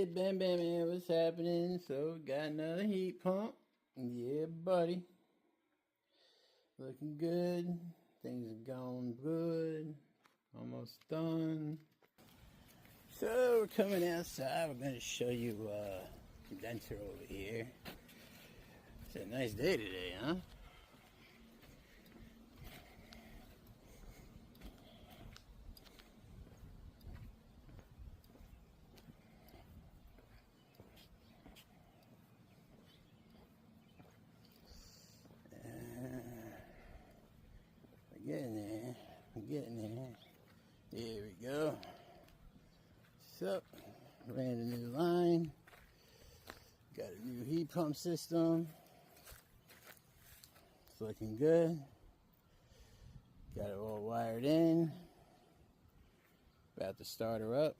Hey, Bam Bam man, what's happening? So, got another heat pump. Yeah, buddy. Looking good. Things are going good. Almost done. So, we're coming outside. We're going to show you condenser over here. It's a nice day today, huh? We're getting there. We're getting there. There we go. So, ran a new line. Got a new heat pump system. It's looking good. Got it all wired in. About to start her up.